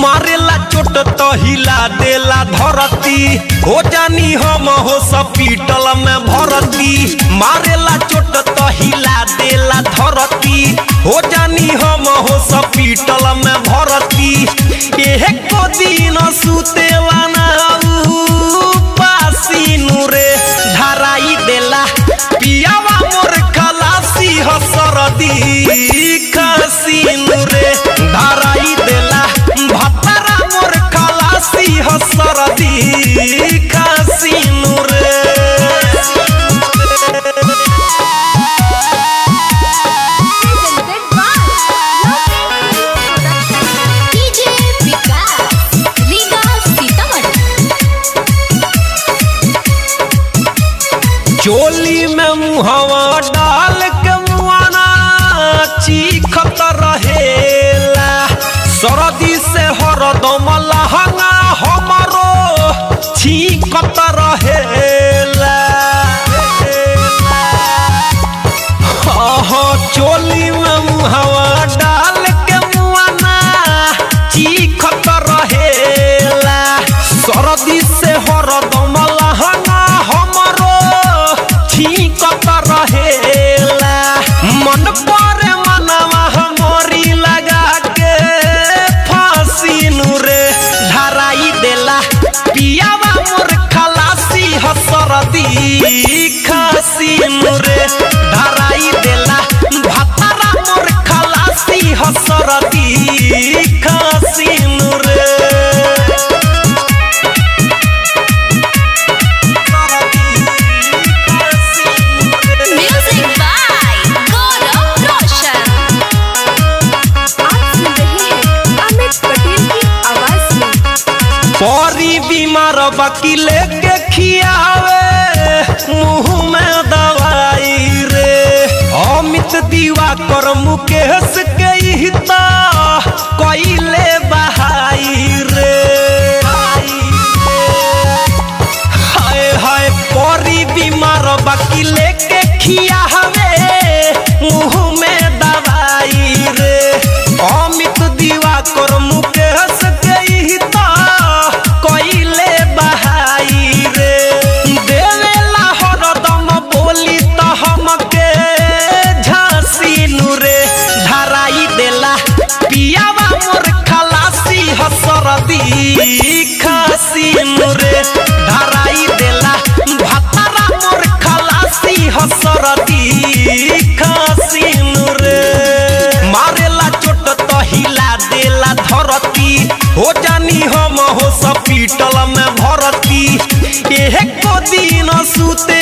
मारेला चोट तो हिला देला धरती हो जानी हम हॉस्पिटल में भर्ती। मारेला चोट तो हिला देला धरती हो जानी हम हॉस्पिटल में भर्ती। एक दिन सुतेला ना पासीनु रे धराई देला पियावा मोर खलासी हसरदी खसीनु रे धराई देला भतरा मोर खलासी हसरदी खसीनु रे। चोली में मुहवा डाल के मुआना चीखत रहेला सरदी से हरदम लहंगा हमारो चीखत रहेला। चोली में मुहवा डाल के मुआना चीखत रहेला सरदी से हरदम लहंगा हमारो चीखत रहेला। मन पर मनवा हमारी लगा के फांसीनु रे धराई देला पियावा मोर खलासी हसरदी खसीनु रे धराई देला भतरा मोर खलासी हसरदी खसीनु रे। परी बीमार वकीले के खियावे मुँह में दवाई रे अमित दिवाकर मुकेश के हिता कइले बहाई रे। हाय हाय परी बीमार वकीले के खियावे मुँह में दवाई रे अमित दिवाकर मुकेश के हिता कइले बहाई रे। देवेला हरदम बोली तो हमके झांसीनु रे धराई देला पियावा मोर खलासी हसरदी खसीनु रे धराई देला भतरा मोर खलासी हसरदी खसीनु रे। मारेला चोट तो हिला देला धरती हो जानी हम हॉस्पिटल में भर्ती। एक दिन सुते